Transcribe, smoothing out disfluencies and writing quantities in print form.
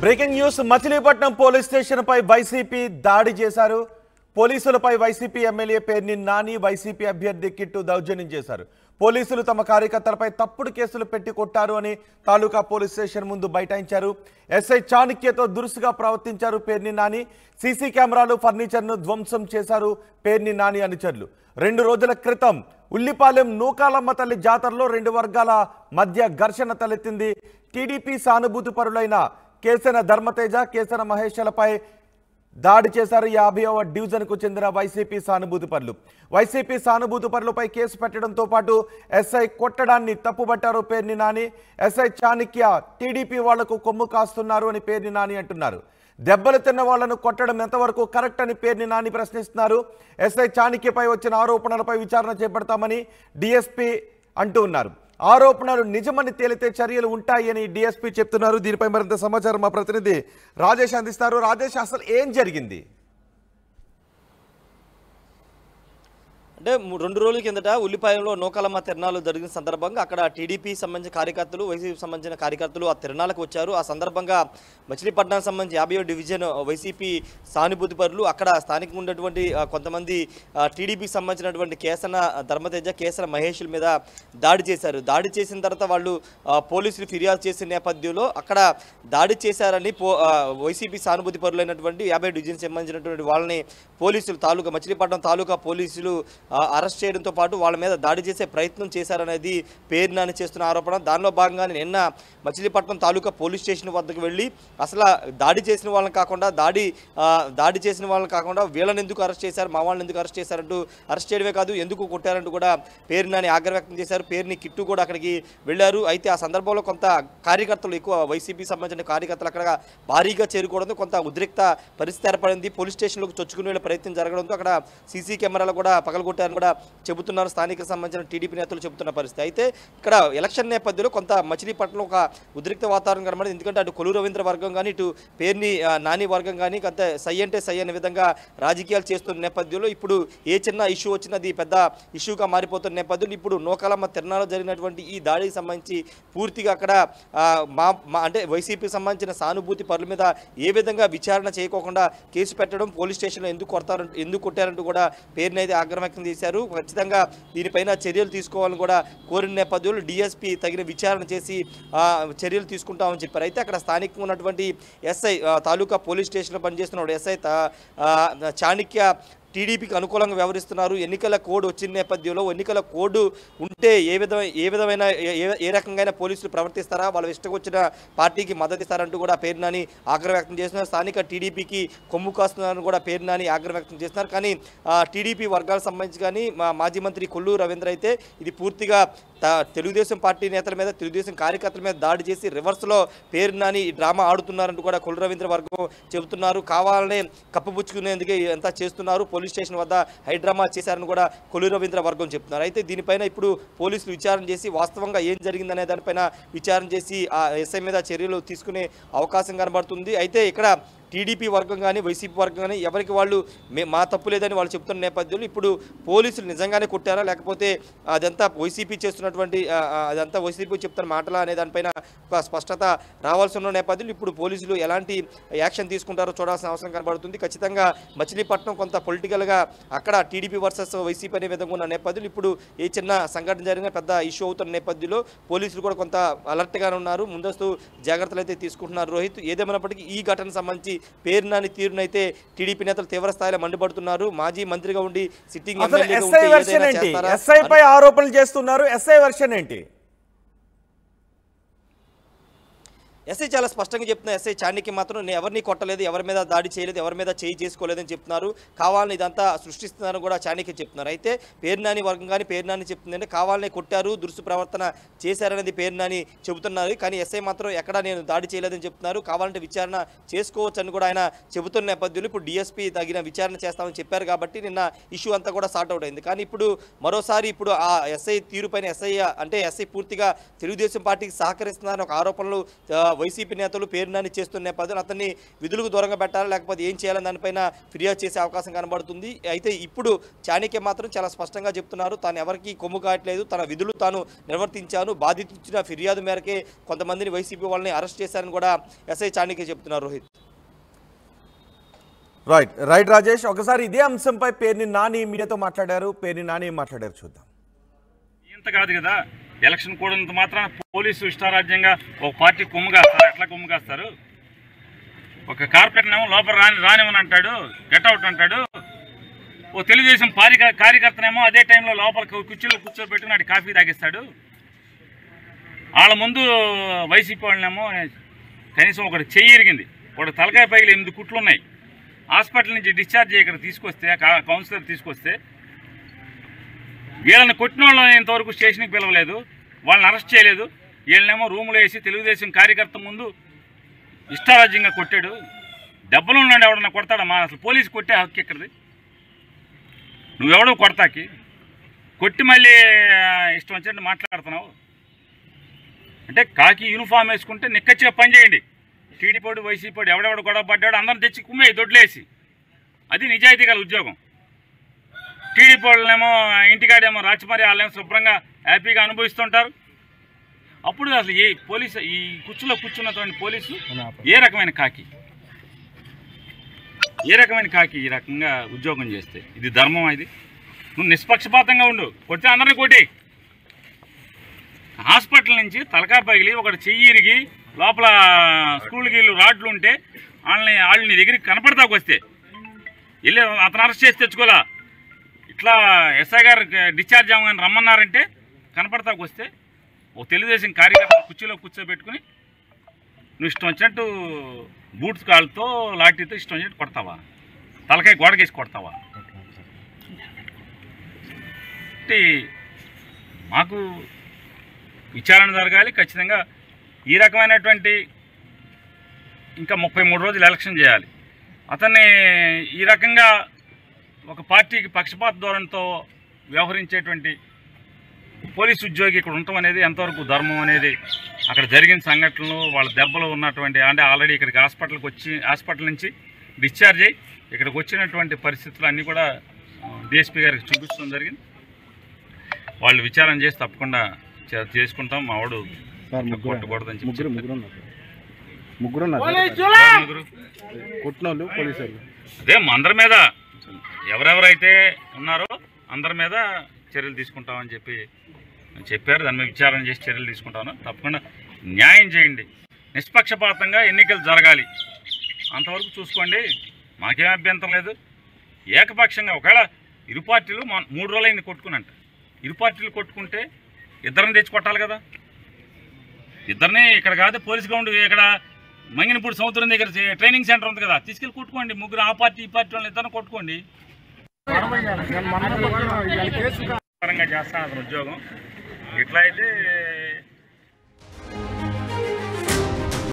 Breaking news Machilipatnam police station పై YCP దాడి చేశారు. పోలీసులపై YCP MLA Perni Nani YCP అభ్యర్థి కిట్టు దౌర్జన్యం చేశారు. పోలీసులు తమ కార్యకర్తలపై తప్పుడు కేసులు పెట్టి కొట్టారు అని తాలూకా పోలీస్ స్టేషన్ ముందు బైఠాయించారు. ఎస్ఐ చాణక్యతో దురుసుగా ప్రవర్తించారు పేర్ని నాని. సీసీ కెమెరాలు ఫర్నిచర్ను ధ్వంసం చేశారు పేర్ని నాని అనుచరులు. 2 రోజుల క్రితం ఉల్లిపాలెం నూకాలమ్మ తల్లి జాతరలో 2 వర్గాల మధ్య ఘర్షణ తలెత్తింది. టీడీపీ సానుభూతి పరులైన కేసన ధర్మతేజ, కేసన మహేశ్లపై దాడి చేశారు 50వ డివిజన్కు చెందిన వైసీపీ సానుభూతి పరులు. వైసీపీ సానుభూతి పరులపై కేసు పెట్టడంతో పాటు ఎస్ఐ కొట్టడాన్ని తప్పుబట్టారు పేర్ని నాని. ఎస్ఐ చాణక్య టీడీపీ వాళ్లకు కొమ్ము కాస్తున్నారు అని పేర్ని నాని అంటున్నారు. దెబ్బలు తిన్న వాళ్లను కొట్టడం ఎంతవరకు కరెక్ట్ అని పేర్ని నాని ప్రశ్నిస్తున్నారు. ఎస్ఐ చాణక్యపై వచ్చిన ఆరోపణలపై విచారణ చేపడతామని డీఎస్పీ అంటూ ఉన్నారు. ఆరోపణలు నిజమని తేలితే చర్యలు ఉంటాయని డీఎస్పీ చెప్తున్నారు. దీనిపై మరింత సమాచారం మా ప్రతినిధి రాజేష్ అందిస్తారు. రాజేష్, అసలు ఏం జరిగింది? అంటే 2 రోజుల కిందట ఉల్లిపాయలో నూకాలమ్మ తిరణాలు జరిగిన సందర్భంగా అక్కడ టీడీపీ సంబంధించిన కార్యకర్తలు, వైసీపీ సంబంధించిన కార్యకర్తలు ఆ తిరణాలకు వచ్చారు. ఆ సందర్భంగా మచిలీపట్నానికి సంబంధించి 50వ డివిజన్ వైసీపీ సానుభూతి పరులు అక్కడ స్థానికంగా ఉన్నటువంటి కొంతమంది టీడీపీకి సంబంధించినటువంటి కేసన ధర్మతేజ, కేసన మహేష్ల మీద దాడి చేశారు. దాడి చేసిన తర్వాత వాళ్ళు పోలీసులు ఫిర్యాదు చేసిన నేపథ్యంలో అక్కడ దాడి చేశారని వైసీపీ సానుభూతి పరులైనటువంటి 50 డివిజన్ సంబంధించినటువంటి వాళ్ళని పోలీసులు మచిలీపట్నం తాలూకా పోలీసులు అరెస్ట్ చేయడంతో పాటు వాళ్ళ మీద దాడి చేసే ప్రయత్నం చేశారనేది పేర్ని నాని చేస్తున్న ఆరోపణ. దానిలో భాగంగానే నిన్న మచిలీపట్నం తాలూకా పోలీస్ స్టేషన్ వద్దకు వెళ్ళి అసలు దాడి చేసిన వాళ్ళని కాకుండా దాడి చేసిన వాళ్ళని కాకుండా వీళ్ళని ఎందుకు అరెస్ట్ చేశారు, మా వాళ్ళని ఎందుకు అరెస్ట్ చేశారంటూ, అరెస్ట్ చేయడమే కాదు ఎందుకు కొట్టారంటూ కూడా పేర్ని నాని ఆగ్రహం వ్యక్తం చేశారు. పేర్ని కిట్టు కూడా అక్కడికి వెళ్ళారు. అయితే ఆ సందర్భంలో కొంత కార్యకర్తలు, ఎక్కువ వైసీపీ సంబంధించిన కార్యకర్తలు అక్కడ భారీగా చేరుకోవడంతో కొంత ఉద్రిక్త పరిస్థితి ఏర్పడింది. పోలీస్ స్టేషన్లోకి చొచ్చుకునే వెళ్ళే ప్రయత్నం జరగడంతో అక్కడ సీసీ కెమెరాలు కూడా పగలగొట్టారని కూడా చెబుతున్నారు స్థానిక సంబంధించిన టీడీపీ నేతలు చెబుతున్న పరిస్థితి. అయితే ఇక్కడ ఎలక్షన్ నేపథ్యంలో కొంత మచిలీపట్నంలో ఒక ఉద్రిక్త వాతావరణం కనబడింది. ఎందుకంటే అటు కొల్లు రవీంద్ర వర్గం కానీ, ఇటు పేర్ని నాని వర్గం కానీ కొంత సై అంటే సై అనే విధంగా రాజకీయాలు చేస్తున్న నేపథ్యంలో ఇప్పుడు ఏ చిన్న ఇష్యూ వచ్చినా అది పెద్ద ఇష్యూగా మారిపోతున్న నేపథ్యంలో ఇప్పుడు నూకాలమ్మ తిరణాలో జరిగినటువంటి ఈ దాడికి సంబంధించి పూర్తిగా అక్కడ అంటే వైసీపీకి సంబంధించిన సానుభూతి పరుల మీద ఏ విధంగా విచారణ చేయకోకుండా కేసు పెట్టడం, పోలీస్ స్టేషన్లో ఎందుకు కొట్టారంటూ కూడా పేరుని అయితే ఆగ్రహం వ్యక్తం చేశారు. ఖచ్చితంగా దీనిపైన చర్యలు తీసుకోవాలని కూడా కోరిన నేపథ్యంలో డీఎస్పీ తగిన విచారణ చేసి చర్యలు తీసుకుంటామని చెప్పారు. అయితే అక్కడ స్థానికంగా ఉన్నటువంటి ఎస్ఐ తాలూకా పోలీస్ స్టేషన్లో పనిచేస్తున్నాడు ఎస్ఐ చాణక్య టీడీపీకి అనుకూలంగా వ్యవహరిస్తున్నారు. ఎన్నికల కోడ్ వచ్చిన నేపథ్యంలో ఎన్నికల కోడ్ ఉంటే ఏ రకంగా పోలీసులు ప్రవర్తిస్తారా, వాళ్ళ ఇష్టం వచ్చిన పార్టీకి మద్దతు ఇస్తారంటూ కూడా పేర్ని నాని ఆగ్రహం వ్యక్తం చేస్తున్నారు. స్థానిక టీడీపీకి కొమ్ము కాస్తున్నారని కూడా పేర్ని నాని ఆగ్రహం వ్యక్తం చేస్తున్నారు. కానీ టీడీపీ వర్గాలకు సంబంధించి కానీ మాజీ మంత్రి కొల్లు రవీంద్ర అయితే ఇది పూర్తిగా తెలుగుదేశం పార్టీ నేతల మీద, తెలుగుదేశం కార్యకర్తల మీద దాడి చేసి రివర్స్లో పేర్ని నాని ఈ డ్రామా ఆడుతున్నారంటూ కూడా కొల్లు రవీంద్ర వర్గం చెబుతున్నారు. కావాలనే కప్పుపుచ్చుకునేందుకే ఎంత చేస్తున్నారు, పోలీస్ స్టేషన్ వద్ద హైడ్రామా చేశారని కూడా కొల్లు రవీంద్ర వర్గం చెప్తున్నారు. అయితే దీనిపైన ఇప్పుడు పోలీసులు విచారణ చేసి వాస్తవంగా ఏం జరిగిందనే దానిపైన విచారణ చేసి ఆ ఎస్ఐ మీద చర్యలు తీసుకునే అవకాశం కనబడుతుంది. అయితే ఇక్కడ టీడీపీ వర్గం కానీ, వైసీపీ వర్గం కానీ ఎవరికి వాళ్ళు మా తప్పు లేదని వాళ్ళు చెప్తున్న నేపథ్యంలో ఇప్పుడు పోలీసులు నిజంగానే కొట్టారా, లేకపోతే అదంతా వైసీపీ చేస్తున్నటువంటి అదంతా వైసీపీ చెప్తున్న మాటలా అనే దానిపైన ఒక స్పష్టత రావాల్సి ఉన్న నేపథ్యంలో ఇప్పుడు పోలీసులు ఎలాంటి యాక్షన్ తీసుకుంటారో చూడాల్సిన అవసరం కనబడుతుంది. ఖచ్చితంగా మచిలీపట్నం కొంత పొలిటికల్గా అక్కడ టీడీపీ వర్సెస్ వైసీపీ అనే విధంగా ఉన్న నేపథ్యంలో ఇప్పుడు ఏ చిన్న సంఘటన జరిగిన పెద్ద ఇష్యూ అవుతున్న నేపథ్యంలో పోలీసులు కూడా కొంత అలర్ట్గానే ఉన్నారు, ముందస్తు జాగ్రత్తలు అయితే తీసుకుంటున్నారు. రోహిత్, ఏదేమైనప్పటికీ ఈ ఘటనకు సంబంధించి పేర్ని నాని తీరునైతే టీడీపీ నేతలు తీవ్ర స్థాయిలో మండిపడుతున్నారు. మాజీ మంత్రిగా ఉండి సిట్టింగ్ ఎస్ఐ పై ఆరోపణలు చేస్తున్నారు. ఎస్ఐ వెర్షన్ ఏంటి? ఎస్ఐ చాలా స్పష్టంగా చెప్తున్నారు. ఎస్ఐ చాణక్య మాత్రం నేను ఎవరిని కొట్టలేదు, ఎవరి మీద దాడి చేయలేదు, ఎవరి మీద చేయి చేసుకోలేదని చెప్తున్నారు. కావాలని ఇదంతా సృష్టిస్తున్నారని కూడా చాణక్య చెప్తున్నారు. అయితే పేర్ని నాని వర్గం కానీ పేర్ని నాని చెప్తుందంటే కావాలని కొట్టారు, దురుసు ప్రవర్తన చేశారనేది పేర్ని నాని చెబుతున్నారు. కానీ ఎస్ఐ మాత్రం ఎక్కడా నేను దాడి చేయలేదని చెప్తున్నారు. కావాలంటే విచారణ చేసుకోవచ్చు అని కూడా ఆయన చెబుతున్న నేపథ్యంలో ఇప్పుడు డీఎస్పీ తగిన విచారణ చేస్తామని చెప్పారు కాబట్టి నిన్న ఇష్యూ అంతా కూడా సార్ట్ అవుట్ అయింది. కానీ ఇప్పుడు మరోసారి ఇప్పుడు ఆ ఎస్ఐ తీరుపైన ఎస్ఐ పూర్తిగా తెలుగుదేశం పార్టీకి సహకరిస్తున్నారని ఒక ఆరోపణలు వైసీపీ నేతలు పేరునాని చేస్తున్న నేపథ్యంలో అతన్ని విధులకు దూరంగా పెట్టాలి, లేకపోతే ఏం చేయాలని దానిపైన ఫిర్యాదు చేసే అవకాశం కనబడుతుంది. అయితే ఇప్పుడు చాణక్య మాత్రం చాలా స్పష్టంగా చెప్తున్నారు, తాను ఎవరికి కొమ్ము కాయట్లేదు, తన విధులు తాను నిర్వర్తించాను, బాధితులు ఇచ్చిన ఫిర్యాదు మేరకే కొంతమందిని వైసీపీ వాళ్ళని అరెస్ట్ చేశారని కూడా ఎస్ఐ చాణక్య చెప్తున్నారు. రోహిత్. రైట్ రాజేష్, ఒకసారి ఇదే అంశంపై పేర్ని నాని మీడియాతో మాట్లాడారు. పేర్ని నాని ఏం మాట్లాడారు చూద్దాం. ఇంత కాదు కదా, ఎలక్షన్ కూడినంత మాత్రాన పోలీసు ఇష్టారాజ్యంగా ఒక పార్టీ కొమ్ము కాస్తారు. ఎట్లా కొమ్ము కాస్తారు? ఒక కార్పొరేటర్నేమో లోపల రానివని అంటాడు, గెట్అవుట్ అంటాడు. ఓ తెలుగుదేశం కార్యకర్తనేమో అదే టైంలో లోపల కుర్చీలో కూర్చోబెట్టుకుని కాఫీ తాగిస్తాడు. వాళ్ళ ముందు వైసీపీ వాళ్ళనేమో కనీసం ఒకటి చెయ్యి ఇరిగింది, ఒకటి తలకాయ పైలు 8 కుట్లు ఉన్నాయి. హాస్పిటల్ నుంచి డిశ్చార్జ్ ఇక్కడ తీసుకొస్తే, కౌన్సిలర్ తీసుకొస్తే, వీళ్ళని కొట్టిన వాళ్ళని ఇంతవరకు స్టేషన్కి పిలవలేదు, వాళ్ళని అరెస్ట్ చేయలేదు. వీళ్ళనేమో రూములో వేసి తెలుగుదేశం కార్యకర్త ముందు ఇష్టారాజ్యంగా కొట్టాడు. దెబ్బలు ఉన్నాడు, ఎవడన్నా కొడతాడమ్మా? అసలు పోలీసు కొట్టే హక్కు ఎక్కడిది? నువ్వెవడో కొడతాకి కొట్టి మళ్ళీ ఇష్టం వచ్చినట్టు మాట్లాడుతున్నావు అంటే, కాకి యూనిఫామ్ వేసుకుంటే నిక్కచ్చిగా పని చేయండి. టీడీపీ వైసీపీ ఎవడెవడు గొడవ పడ్డాడు అందరం తెచ్చి కుమ్మేయి దొడ్లేసి, అది నిజాయితీ గల ఉద్యోగం. టీడీపీ వాళ్ళేమో ఇంటికాడేమో రాచమరి వాళ్ళేమో శుభ్రంగా హ్యాపీగా అనుభవిస్తుంటారు. అప్పుడు అసలు ఈ కుర్చీలో కూర్చున్నటువంటి పోలీసు ఏ రకమైన కాకి ఈ రకంగా ఉద్యోగం చేస్తే ఇది ధర్మం? ఇది నువ్వు నిష్పక్షపాతంగా ఉండు, కొడితే అందరినీ కొట్టి. హాస్పిటల్ నుంచి తలకాయ పగిలి ఒకటి చెయ్యి ఇరిగి లోపల స్కూల్కి వీళ్ళు రాడ్లు ఉంటే వాళ్ళని నీ దగ్గరికి కనపడతాకు వస్తే వెళ్ళి అతను అరెస్ట్ చేసి తెచ్చుకోలే. ఇట్లా ఎస్ఐ గారు డిశ్చార్జ్ అవ్వగానే రమ్మన్నారంటే కనపడతాకు వస్తే ఓ తెలుగుదేశం కార్యకర్త కుర్చీలో కూర్చోబెట్టుకుని నువ్వు ఇష్టం వచ్చినట్టు బూట్స్ కాళ్ళతో లాఠీతో ఇష్టం వచ్చినట్టు కొడతావా? తలకాయ గోడకేసి కొడతావా? మాకు విచారణ జరగాలి ఖచ్చితంగా. ఈ రకమైనటువంటి ఇంకా 33 రోజులు ఎలక్షన్ చేయాలి. అతన్ని ఈ రకంగా ఒక పార్టీకి పక్షపాత ధోరణితో వ్యవహరించేటువంటి పోలీసు ఉద్యోగి ఇక్కడ ఉండటం అనేది ఎంతవరకు ధర్మం అనేది, అక్కడ జరిగిన సంఘటనలు, వాళ్ళ దెబ్బలు ఉన్నటువంటి అంటే ఆల్రెడీ ఇక్కడికి హాస్పిటల్ నుంచి డిశ్చార్జ్ అయ్యి ఇక్కడికి వచ్చినటువంటి పరిస్థితులు అన్నీ కూడా డిఎస్పీ గారికి చూపించడం జరిగింది. వాళ్ళు విచారణ చేసి తప్పకుండా చేసుకుంటాం. మా వాడు కొట్టకూడదని చెప్పి అదే అందరి మీద ఎవరెవరైతే ఉన్నారో అందరి మీద చర్యలు తీసుకుంటామని చెప్పారు. దాని మీద విచారణ చేసి చర్యలు తీసుకుంటాను. తప్పకుండా న్యాయం చేయండి, నిష్పక్షపాతంగా ఎన్నికలు జరగాలి, అంతవరకు చూసుకోండి. మాకేం అభ్యంతరం లేదు. ఏకపక్షంగా ఒకవేళ ఇరు పార్టీలు 3 రోజులైంది కొట్టుకునంట, ఇరు పార్టీలు కొట్టుకుంటే ఇద్దరిని తెచ్చి కొట్టాలి కదా. ఇద్దరిని ఇక్కడ కాదు పోలీస్ గ్రౌండ్ ఇక్కడ మంగినపూడి సముద్రం దగ్గర ట్రైనింగ్ సెంటర్ ఉంది కదా, తీసుకెళ్ళి కొట్టుకోండి. ముగ్గురు ఆ పార్టీ ఈ పార్టీ వాళ్ళని ఇద్దరిని కొట్టుకోండి. పరంగా చేస్తాను అతను ఉద్యోగం. ఇట్లా అయితే